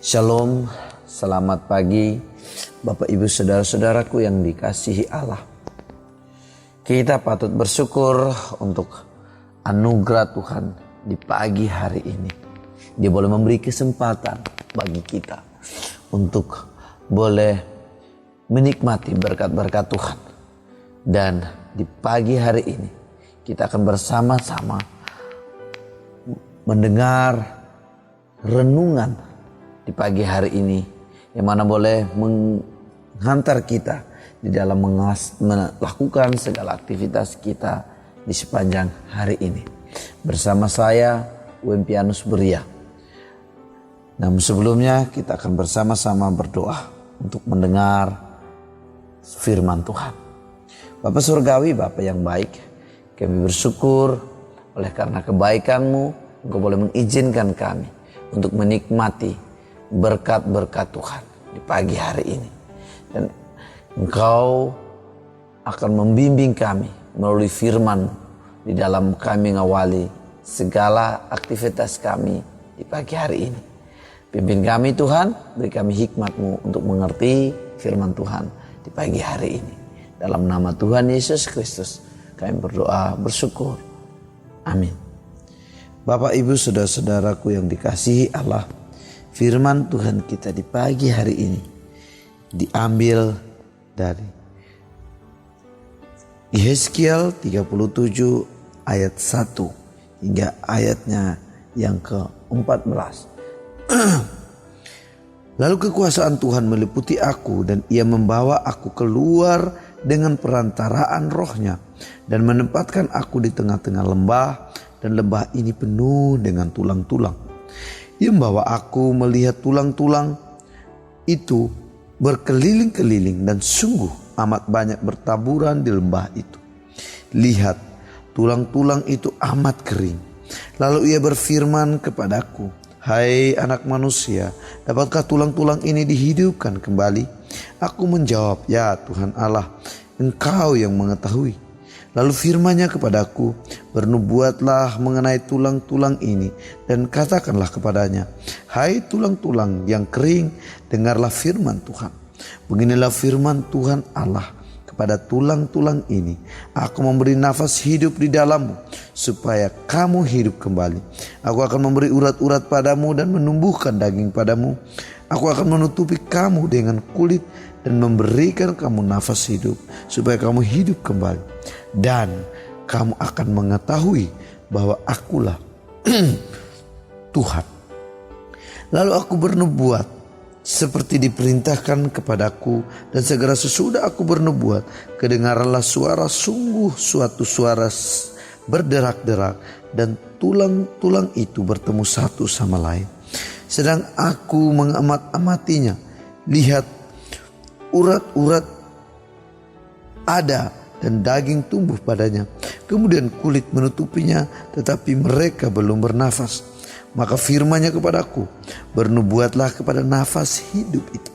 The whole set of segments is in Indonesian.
Shalom, selamat pagi Bapak Ibu Saudara-saudaraku yang dikasihi Allah. Kita patut bersyukur untuk anugerah Tuhan di pagi hari ini. Dia boleh memberi kesempatan bagi kita untuk boleh menikmati berkat-berkat Tuhan. Dan di pagi hari ini kita akan bersama-sama mendengar renungan di pagi hari ini yang mana boleh menghantar kita di dalam melakukan segala aktivitas kita di sepanjang hari ini. Bersama saya Wempianus Beria. Namun sebelumnya kita akan bersama-sama berdoa untuk mendengar firman Tuhan. Bapa Surgawi, Bapa yang baik, kami bersyukur oleh karena kebaikan-Mu, Engkau boleh mengizinkan kami untuk menikmati berkat-berkat Tuhan di pagi hari ini. Dan Engkau akan membimbing kami melalui firman di dalam kami mengawali segala aktivitas kami di pagi hari ini. Pimpin kami Tuhan, beri kami hikmat-Mu untuk mengerti firman Tuhan di pagi hari ini. Dalam nama Tuhan Yesus Kristus kami berdoa bersyukur. Amin. Bapak Ibu Saudara-saudaraku yang dikasihi Allah, firman Tuhan kita di pagi hari ini diambil dari Yehezkiel 37 ayat 1 hingga ayatnya yang ke-14. Lalu kekuasaan Tuhan meliputi aku dan ia membawa aku keluar dengan perantaraan rohnya dan menempatkan aku di tengah-tengah lembah, dan lembah ini penuh dengan tulang-tulang. Ia membawa aku melihat tulang-tulang itu berkeliling-keliling dan sungguh amat banyak bertaburan di lembah itu. Lihat, tulang-tulang itu amat kering. Lalu ia berfirman kepadaku, "Hai anak manusia, dapatkah tulang-tulang ini dihidupkan kembali?" Aku menjawab, "Ya Tuhan Allah, Engkau yang mengetahui." Lalu firman-Nya kepadaku, "Bernubuatlah mengenai tulang-tulang ini dan katakanlah kepadanya, hai tulang-tulang yang kering, dengarlah firman Tuhan. Beginilah firman Tuhan Allah kepada tulang-tulang ini, aku memberi nafas hidup di dalammu supaya kamu hidup kembali. Aku akan memberi urat-urat padamu dan menumbuhkan daging padamu. Aku akan menutupi kamu dengan kulit dan memberikan kamu nafas hidup supaya kamu hidup kembali. Dan kamu akan mengetahui bahwa akulah Tuhan." Lalu aku bernubuat seperti diperintahkan kepadaku, dan segera sesudah aku bernubuat, kedengaranlah suara, sungguh suatu suara berderak-derak, dan tulang-tulang itu bertemu satu sama lain. Sedang aku mengamat-amatinya, lihat, urat-urat ada dan daging tumbuh padanya. Kemudian kulit menutupinya, tetapi mereka belum bernafas. Maka firman-Nya kepadaku, "Bernubuatlah kepada nafas hidup itu.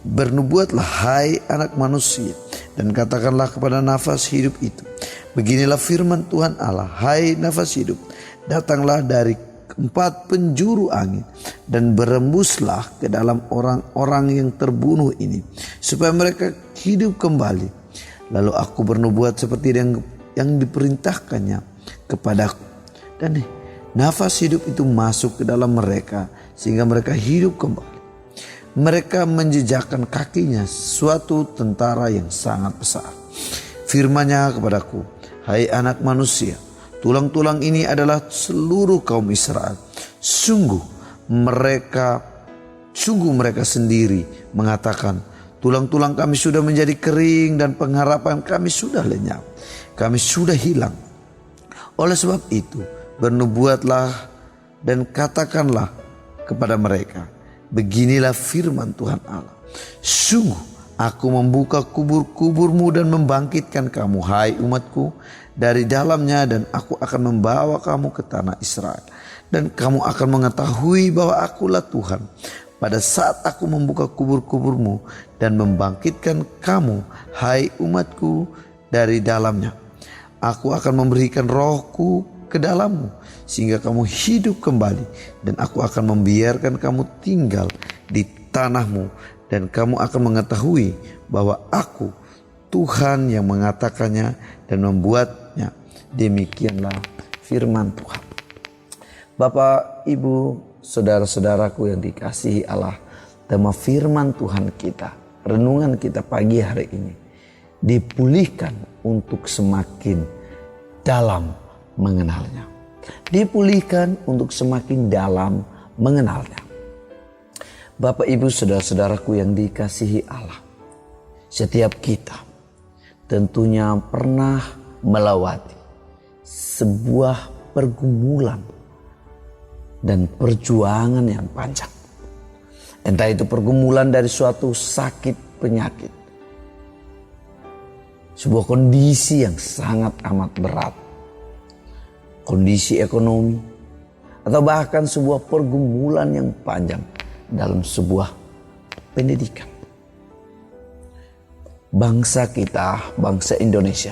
Bernubuatlah hai anak manusia, dan katakanlah kepada nafas hidup itu, beginilah firman Tuhan Allah, hai nafas hidup, datanglah dari keempat penjuru angin dan berembuslah ke dalam orang-orang yang terbunuh ini, supaya mereka hidup kembali." Lalu aku bernubuat seperti yang diperintahkannya kepadaku, dan nafas hidup itu masuk ke dalam mereka sehingga mereka hidup kembali. Mereka menjejakkan kakinya suatu tentara yang sangat besar. Firman-Nya kepadaku, "Hai anak manusia, tulang-tulang ini adalah seluruh kaum Israel. Sungguh mereka sendiri mengatakan, tulang-tulang kami sudah menjadi kering dan pengharapan kami sudah lenyap. Kami sudah hilang. Oleh sebab itu, bernubuatlah dan katakanlah kepada mereka, beginilah firman Tuhan Allah. Sungguh aku membuka kubur-kuburmu dan membangkitkan kamu, hai umatku, dari dalamnya, dan aku akan membawa kamu ke tanah Israel. Dan kamu akan mengetahui bahwa akulah Tuhan. Pada saat aku membuka kubur-kuburmu dan membangkitkan kamu, hai umatku, dari dalamnya, aku akan memberikan rohku ke dalammu sehingga kamu hidup kembali, dan aku akan membiarkan kamu tinggal di tanahmu, dan kamu akan mengetahui bahwa aku Tuhan yang mengatakannya dan membuatnya. Demikianlah firman Tuhan. Bapak, Ibu, saudara-saudaraku yang dikasihi Allah, tema firman Tuhan kita, renungan kita pagi hari ini, dipulihkan untuk semakin dalam mengenalnya. Dipulihkan untuk semakin dalam mengenalnya. Bapak, Ibu, saudara-saudaraku yang dikasihi Allah, setiap kita tentunya pernah melewati sebuah pergumulan dan perjuangan yang panjang. Entah itu pergumulan dari suatu sakit penyakit, sebuah kondisi yang sangat amat berat, kondisi ekonomi, atau bahkan sebuah pergumulan yang panjang dalam sebuah pendidikan. Bangsa kita, bangsa Indonesia,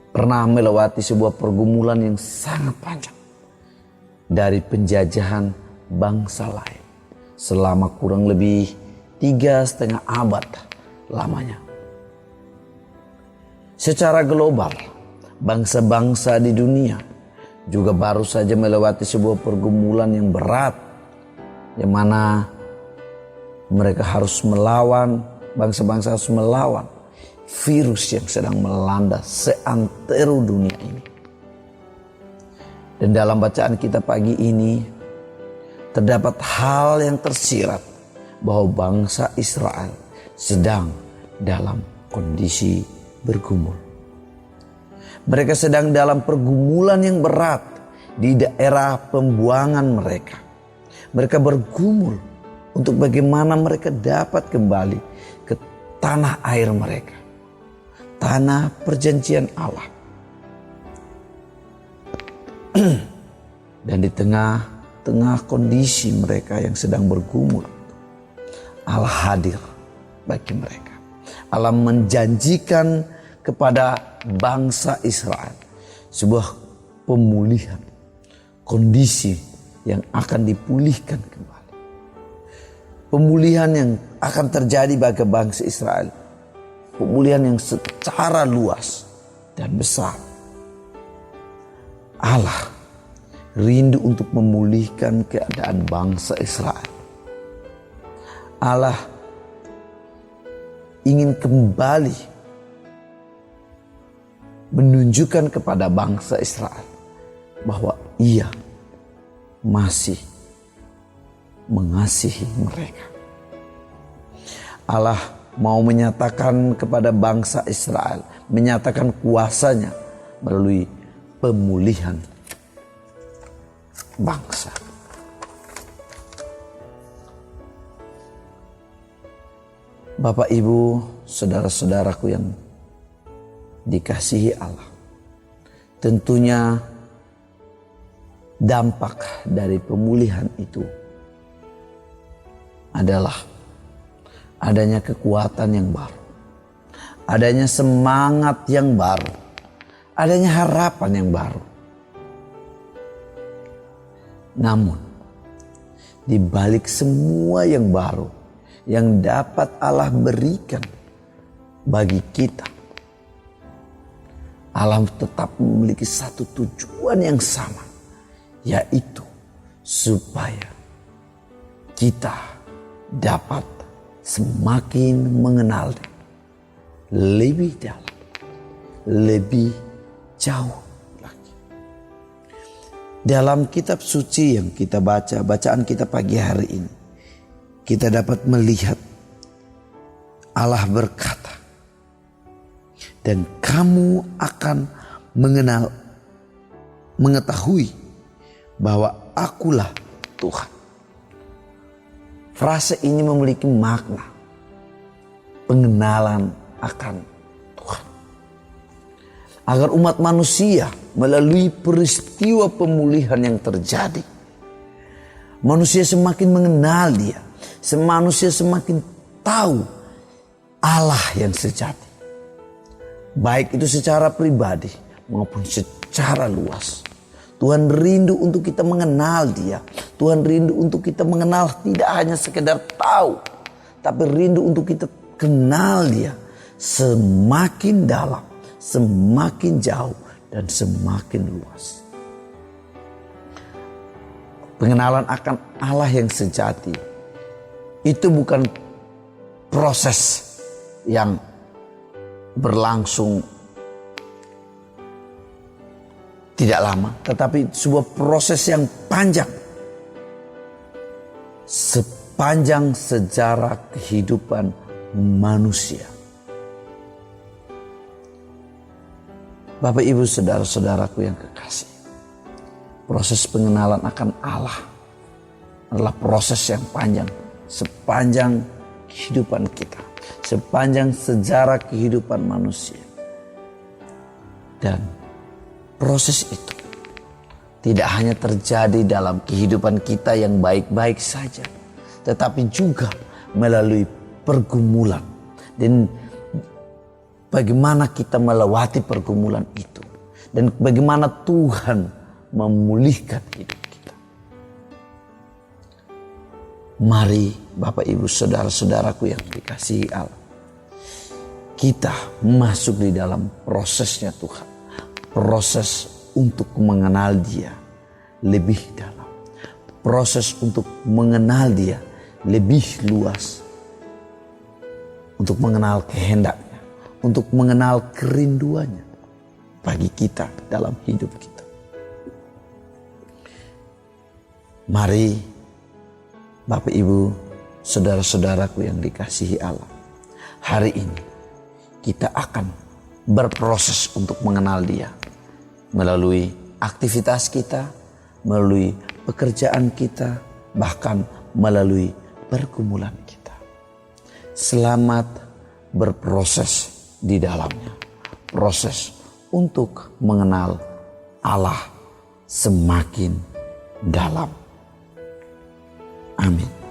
pernah melewati sebuah pergumulan yang sangat panjang dari penjajahan bangsa lain selama kurang lebih 3,5 abad lamanya. Secara global, bangsa-bangsa di dunia juga baru saja melewati sebuah pergumulan yang berat, yang mana mereka harus melawan, bangsa-bangsa harus melawan virus yang sedang melanda seantero dunia ini. Dan dalam bacaan kita pagi ini terdapat hal yang tersirat bahwa bangsa Israel sedang dalam kondisi bergumul. Mereka sedang dalam pergumulan yang berat di daerah pembuangan mereka. Mereka bergumul untuk bagaimana mereka dapat kembali ke tanah air mereka, tanah perjanjian Allah. Dan di tengah kondisi mereka yang sedang bergumul, Allah hadir bagi mereka. Allah menjanjikan kepada bangsa Israel sebuah pemulihan, kondisi yang akan dipulihkan kembali. Pemulihan yang akan terjadi bagi bangsa Israel, pemulihan yang secara luas dan besar. Allah rindu untuk memulihkan keadaan bangsa Israel. Allah ingin kembali menunjukkan kepada bangsa Israel bahwa Ia masih mengasihi mereka. Allah mau menyatakan kepada bangsa Israel, menyatakan kuasanya melalui pemulihan bangsa. Bapak, Ibu, saudara-saudaraku yang dikasihi Allah, tentunya dampak dari pemulihan itu adalah adanya kekuatan yang baru, adanya semangat yang baru, adanya harapan yang baru. Namun, di balik semua yang baru yang dapat Allah berikan bagi kita, Allah tetap memiliki satu tujuan yang sama, yaitu supaya kita dapat semakin mengenal lebih dalam, lebih jauh lagi. Dalam kitab suci yang kita baca, bacaan kita pagi hari ini, kita dapat melihat Allah berkata, dan kamu akan mengetahui bahwa akulah Tuhan. Frase ini memiliki makna pengenalan akan Tuhan. Agar umat manusia melalui peristiwa pemulihan yang terjadi, manusia semakin mengenal Dia, manusia semakin tahu Allah yang sejati. Baik itu secara pribadi maupun secara luas. Tuhan rindu untuk kita mengenal Dia. Tuhan rindu untuk kita mengenal tidak hanya sekedar tahu, tapi rindu untuk kita kenal Dia semakin dalam, semakin jauh, dan semakin luas. Pengenalan akan Allah yang sejati itu bukan proses yang berlangsung tidak lama, tetapi sebuah proses yang panjang. Sepanjang sejarah kehidupan manusia. Bapak, Ibu, saudara-saudaraku yang kekasih, proses pengenalan akan Allah adalah proses yang panjang. Sepanjang kehidupan kita, sepanjang sejarah kehidupan manusia. Dan proses itu tidak hanya terjadi dalam kehidupan kita yang baik-baik saja, tetapi juga melalui pergumulan. Dan bagaimana kita melewati pergumulan itu, dan bagaimana Tuhan memulihkan hidup kita. Mari Bapak, Ibu, saudara-saudaraku yang dikasihi Allah, kita masuk di dalam prosesnya Tuhan. Proses untuk mengenal Dia lebih dalam. Proses untuk mengenal Dia lebih luas. Untuk mengenal kehendaknya. Untuk mengenal kerinduannya bagi kita dalam hidup kita. Mari Bapak, Ibu, saudara-saudaraku yang dikasihi Allah, hari ini kita akan berproses untuk mengenal Dia melalui aktivitas kita, melalui pekerjaan kita, bahkan melalui pergumulan kita. Selamat berproses di dalamnya. Proses untuk mengenal Allah semakin dalam. Amin.